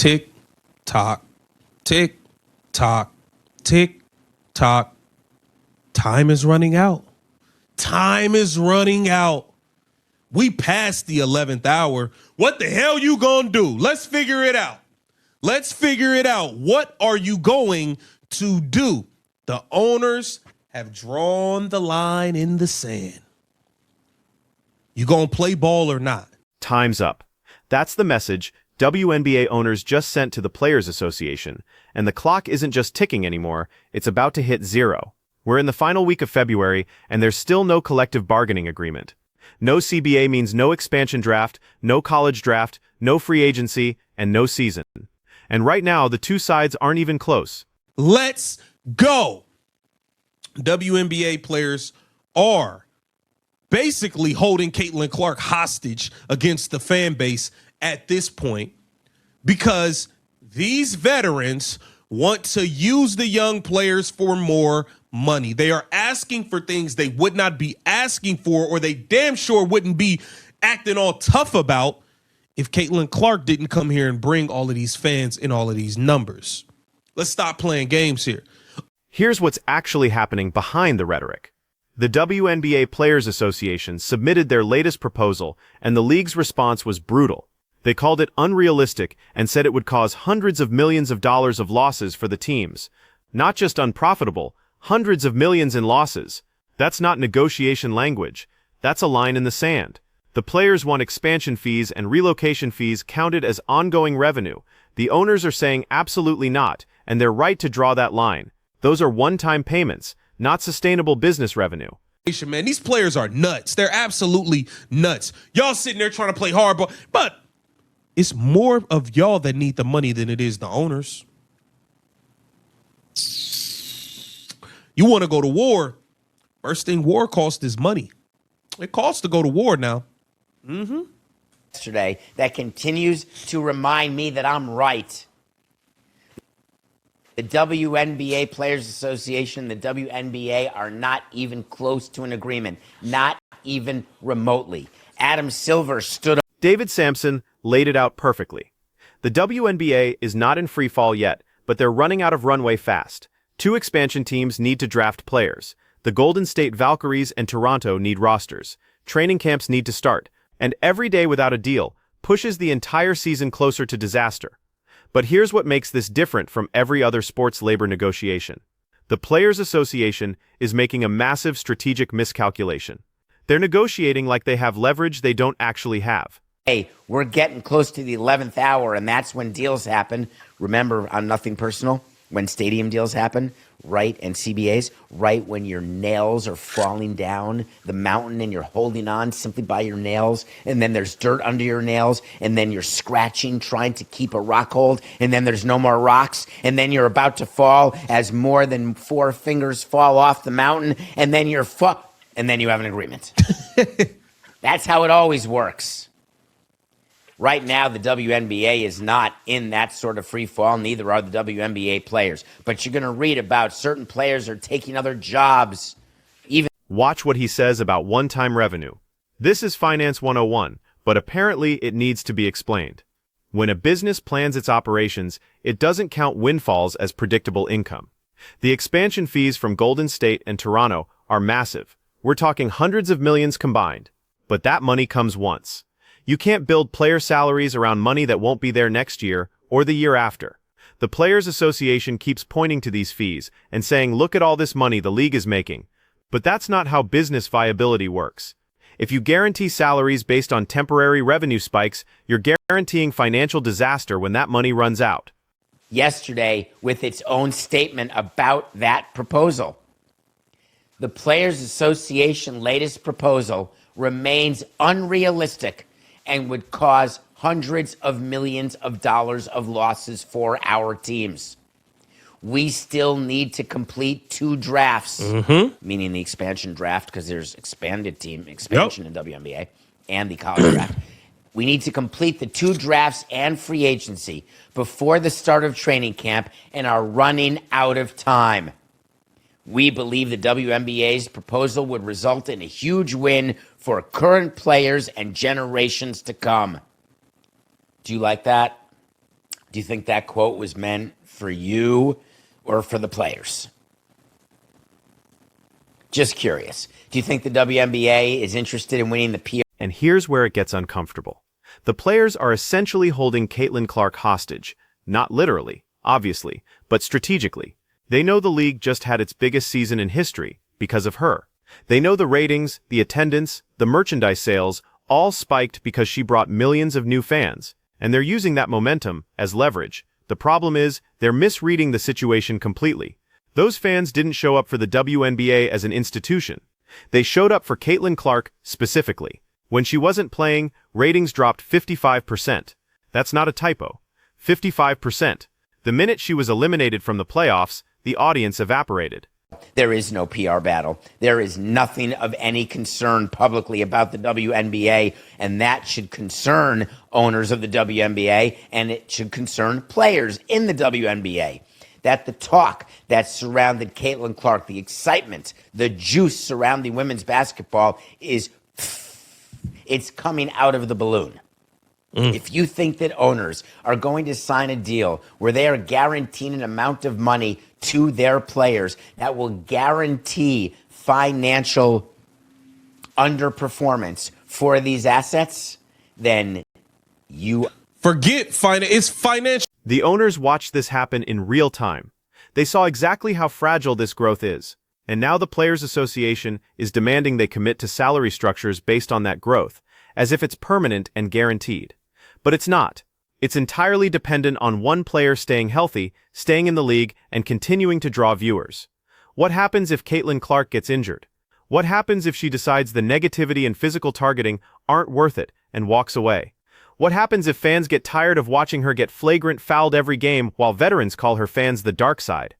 Tick, tock, tick, tock, tick, tock. Time is running out. Time is running out. We passed the 11th hour. What the hell you gonna do? Let's figure it out. Let's figure it out. What are you going to do? The owners have drawn the line in the sand. You gonna play ball or not? Time's up. That's the message WNBA owners just sent to the Players Association, and the clock isn't just ticking anymore, it's about to hit zero. We're in the final week of February, and there's still no collective bargaining agreement. No CBA means no expansion draft, no college draft, no free agency, and no season. And right now, the two sides aren't even close. Let's go. WNBA players are basically holding Caitlin Clark hostage against the fan base at this point because these veterans want to use the young players for more money. They are asking for things they would not be asking for, or they damn sure wouldn't be acting all tough about if Caitlin Clark didn't come here and bring all of these fans and all of these numbers. Let's stop playing games here. Here's what's actually happening behind the rhetoric. The WNBA Players Association submitted their latest proposal, and the league's response was brutal. They called it unrealistic and said it would cause hundreds of millions of dollars of losses for the teams. Not just unprofitable, hundreds of millions in losses. That's not negotiation language. That's a line in the sand. The players want expansion fees and relocation fees counted as ongoing revenue. The owners are saying absolutely not, and they're right to draw that line. Those are one-time payments, not sustainable business revenue. Man, these players are nuts. They're absolutely nuts. Y'all sitting there trying to play hardball, but it's more of y'all that need the money than it is the owners. You want to go to war. First thing war costs is money. It costs to go to war now. Yesterday, that continues to remind me that I'm right. The WNBA Players Association, the WNBA are not even close to an agreement, not even remotely. Adam Silver stood up. David Sampson laid it out perfectly. The WNBA is not in free fall yet, but they're running out of runway fast. Two expansion teams need to draft players. The Golden State Valkyries and Toronto need rosters. Training camps need to start. And every day without a deal pushes the entire season closer to disaster. But here's what makes this different from every other sports labor negotiation. The Players Association is making a massive strategic miscalculation. They're negotiating like they have leverage they don't actually have. Hey, we're getting close to the 11th hour, and that's when deals happen. Remember, on Nothing Personal, when stadium deals happen, right, and CBAs, right when your nails are falling down the mountain and you're holding on simply by your nails, and then there's dirt under your nails, and then you're scratching, trying to keep a rock hold, and then there's no more rocks, and then you're about to fall as more than 4 fingers fall off the mountain, and then and then you have an agreement. That's how it always works. Right now, the WNBA is not in that sort of free fall, neither are the WNBA players. But you're going to read about certain players are taking other jobs. Watch what he says about one-time revenue. This is Finance 101, but apparently it needs to be explained. When a business plans its operations, it doesn't count windfalls as predictable income. The expansion fees from Golden State and Toronto are massive. We're talking hundreds of millions combined. But that money comes once. You can't build player salaries around money that won't be there next year or the year after. The Players Association keeps pointing to these fees and saying, look at all this money the league is making. But that's not how business viability works. If you guarantee salaries based on temporary revenue spikes, you're guaranteeing financial disaster when that money runs out. Yesterday, with its own statement about that proposal. The Players Association latest proposal remains unrealistic and would cause hundreds of millions of dollars of losses for our teams. We still need to complete 2 drafts, meaning the expansion draft, because there's expansion in WNBA, and the college draft. We need to complete the 2 drafts and free agency before the start of training camp and are running out of time. We believe the WNBA's proposal would result in a huge win for current players and generations to come. Do you like that? Do you think that quote was meant for you or for the players? Just curious. Do you think the WNBA is interested in winning the PR? And here's where it gets uncomfortable. The players are essentially holding Caitlin Clark hostage. Not literally, obviously, but strategically. They know the league just had its biggest season in history because of her. They know the ratings, the attendance, the merchandise sales all spiked because she brought millions of new fans, and they're using that momentum as leverage. The problem is, they're misreading the situation completely. Those fans didn't show up for the WNBA as an institution. They showed up for Caitlin Clark specifically. When she wasn't playing, ratings dropped 55%. That's not a typo. 55%. The minute she was eliminated from the playoffs, the audience evaporated. There is no PR battle. There is nothing of any concern publicly about the WNBA, and that should concern owners of the WNBA, and it should concern players in the WNBA. That the talk that surrounded Caitlin Clark, the excitement, the juice surrounding women's basketball it's coming out of the balloon. If you think that owners are going to sign a deal where they are guaranteeing an amount of money to their players that will guarantee financial underperformance for these assets, then you Forget finance. It's financial. The owners watched this happen in real time. They saw exactly how fragile this growth is. And now the Players Association is demanding they commit to salary structures based on that growth, as if it's permanent and guaranteed. But it's not. It's entirely dependent on one player staying healthy, staying in the league, and continuing to draw viewers. What happens if Caitlin Clark gets injured? What happens if she decides the negativity and physical targeting aren't worth it and walks away? What happens if fans get tired of watching her get flagrant fouled every game while veterans call her fans the dark side?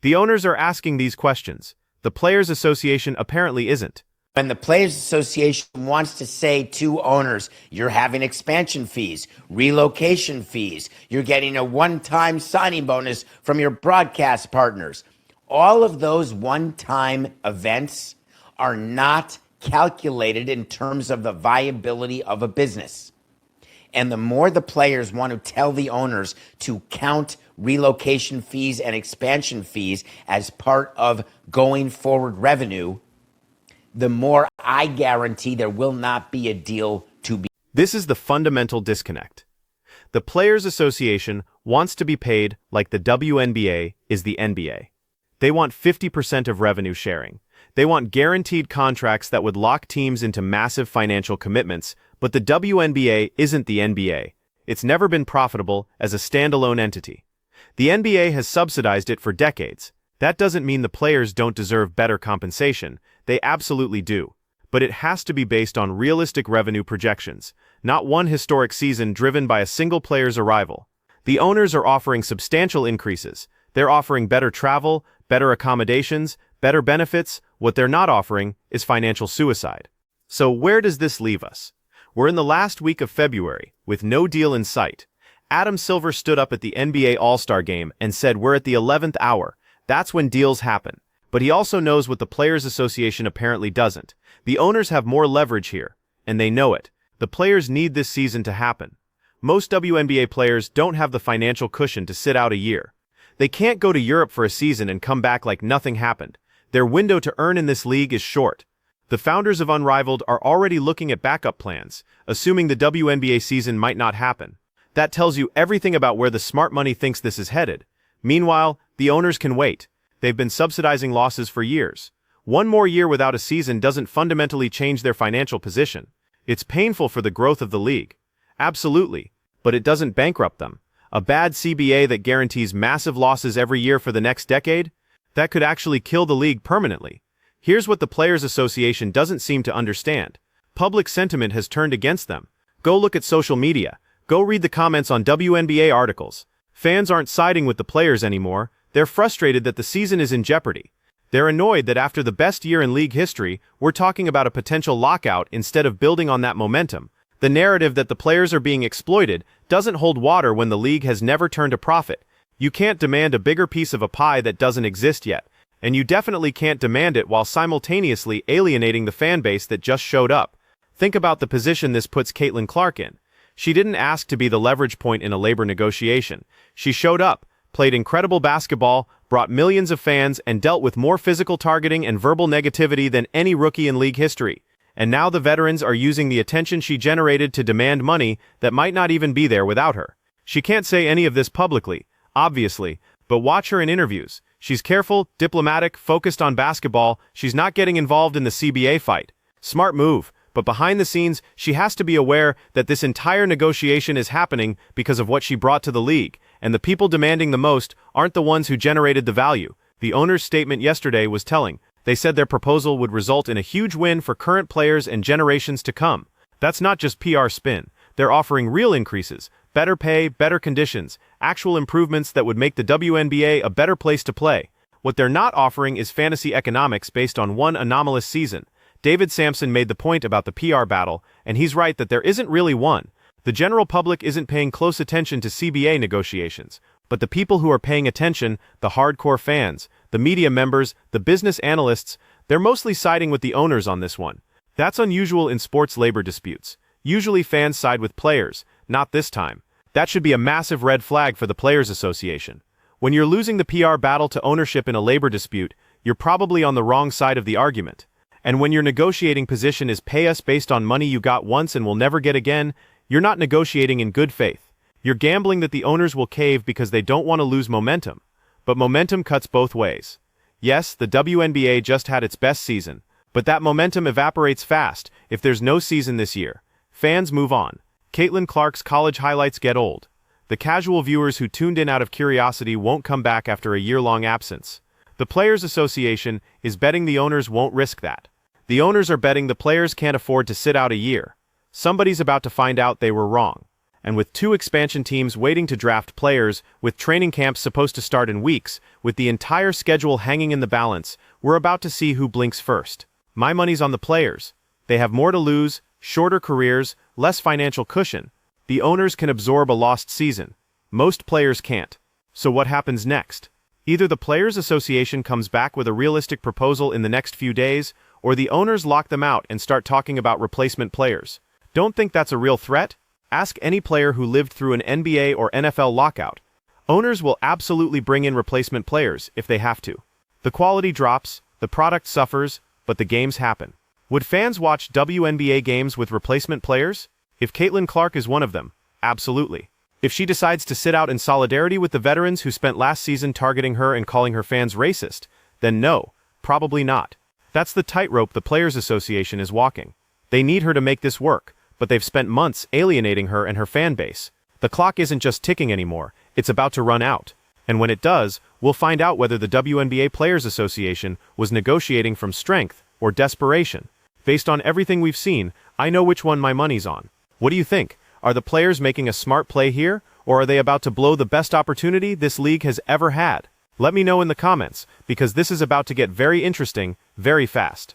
The owners are asking these questions. The Players Association apparently isn't. When the Players Association wants to say to owners, you're having expansion fees, relocation fees, you're getting a one-time signing bonus from your broadcast partners, all of those one-time events are not calculated in terms of the viability of a business. And the more the players want to tell the owners to count relocation fees and expansion fees as part of going forward revenue, the more I guarantee there will not be a deal to be. This is the fundamental disconnect. The Players Association wants to be paid like the WNBA is the NBA. They want 50% of revenue sharing. They want guaranteed contracts that would lock teams into massive financial commitments, but the WNBA isn't the NBA. It's never been profitable as a standalone entity. The NBA has subsidized it for decades. That doesn't mean the players don't deserve better compensation. They absolutely do. But it has to be based on realistic revenue projections, not one historic season driven by a single player's arrival. The owners are offering substantial increases. They're offering better travel, better accommodations, better benefits. What they're not offering is financial suicide. So where does this leave us? We're in the last week of February, with no deal in sight. Adam Silver stood up at the NBA All-Star Game and said we're at the 11th hour. That's when deals happen. But he also knows what the Players Association apparently doesn't. The owners have more leverage here, and they know it. The players need this season to happen. Most WNBA players don't have the financial cushion to sit out a year. They can't go to Europe for a season and come back like nothing happened. Their window to earn in this league is short. The founders of Unrivaled are already looking at backup plans, assuming the WNBA season might not happen. That tells you everything about where the smart money thinks this is headed. Meanwhile, the owners can wait. They've been subsidizing losses for years. One more year without a season doesn't fundamentally change their financial position. It's painful for the growth of the league. Absolutely. But it doesn't bankrupt them. A bad CBA that guarantees massive losses every year for the next decade? That could actually kill the league permanently. Here's what the Players Association doesn't seem to understand. Public sentiment has turned against them. Go look at social media. Go read the comments on WNBA articles. Fans aren't siding with the players anymore. They're frustrated that the season is in jeopardy. They're annoyed that after the best year in league history, we're talking about a potential lockout instead of building on that momentum. The narrative that the players are being exploited doesn't hold water when the league has never turned a profit. You can't demand a bigger piece of a pie that doesn't exist yet. And you definitely can't demand it while simultaneously alienating the fan base that just showed up. Think about the position this puts Caitlin Clark in. She didn't ask to be the leverage point in a labor negotiation. She showed up, played incredible basketball, brought millions of fans, and dealt with more physical targeting and verbal negativity than any rookie in league history. And now the veterans are using the attention she generated to demand money that might not even be there without her. She can't say any of this publicly, obviously, but watch her in interviews. She's careful, diplomatic, focused on basketball. She's not getting involved in the CBA fight. Smart move, but behind the scenes, she has to be aware that this entire negotiation is happening because of what she brought to the league, and the people demanding the most aren't the ones who generated the value. The owner's statement yesterday was telling. They said their proposal would result in a huge win for current players and generations to come. That's not just PR spin. They're offering real increases, better pay, better conditions, actual improvements that would make the WNBA a better place to play. What they're not offering is fantasy economics based on one anomalous season. David Sampson made the point about the PR battle, and he's right that there isn't really one. The general public isn't paying close attention to CBA negotiations, but the people who are paying attention, the hardcore fans, the media members, the business analysts, they're mostly siding with the owners on this one. That's unusual in sports labor disputes. Usually fans side with players, not this time. That should be a massive red flag for the Players Association. When you're losing the PR battle to ownership in a labor dispute, you're probably on the wrong side of the argument. And when your negotiating position is pay us based on money you got once and will never get again, you're not negotiating in good faith. You're gambling that the owners will cave because they don't want to lose momentum. But momentum cuts both ways. Yes, the WNBA just had its best season, but that momentum evaporates fast if there's no season this year. Fans move on. Caitlin Clark's college highlights get old. The casual viewers who tuned in out of curiosity won't come back after a year-long absence. The Players Association is betting the owners won't risk that. The owners are betting the players can't afford to sit out a year. Somebody's about to find out they were wrong. And with 2 expansion teams waiting to draft players, with training camps supposed to start in weeks, with the entire schedule hanging in the balance, we're about to see who blinks first. My money's on the players. They have more to lose, shorter careers, less financial cushion. The owners can absorb a lost season. Most players can't. So what happens next? Either the Players Association comes back with a realistic proposal in the next few days, or the owners lock them out and start talking about replacement players. Don't think that's a real threat? Ask any player who lived through an NBA or NFL lockout. Owners will absolutely bring in replacement players if they have to. The quality drops, the product suffers, but the games happen. Would fans watch WNBA games with replacement players? If Caitlin Clark is one of them, absolutely. If she decides to sit out in solidarity with the veterans who spent last season targeting her and calling her fans racist, then no, probably not. That's the tightrope the Players Association is walking. They need her to make this work, but they've spent months alienating her and her fan base. The clock isn't just ticking anymore, it's about to run out. And when it does, we'll find out whether the WNBA Players Association was negotiating from strength or desperation. Based on everything we've seen, I know which one my money's on. What do you think? Are the players making a smart play here, or are they about to blow the best opportunity this league has ever had? Let me know in the comments, because this is about to get very interesting, very fast.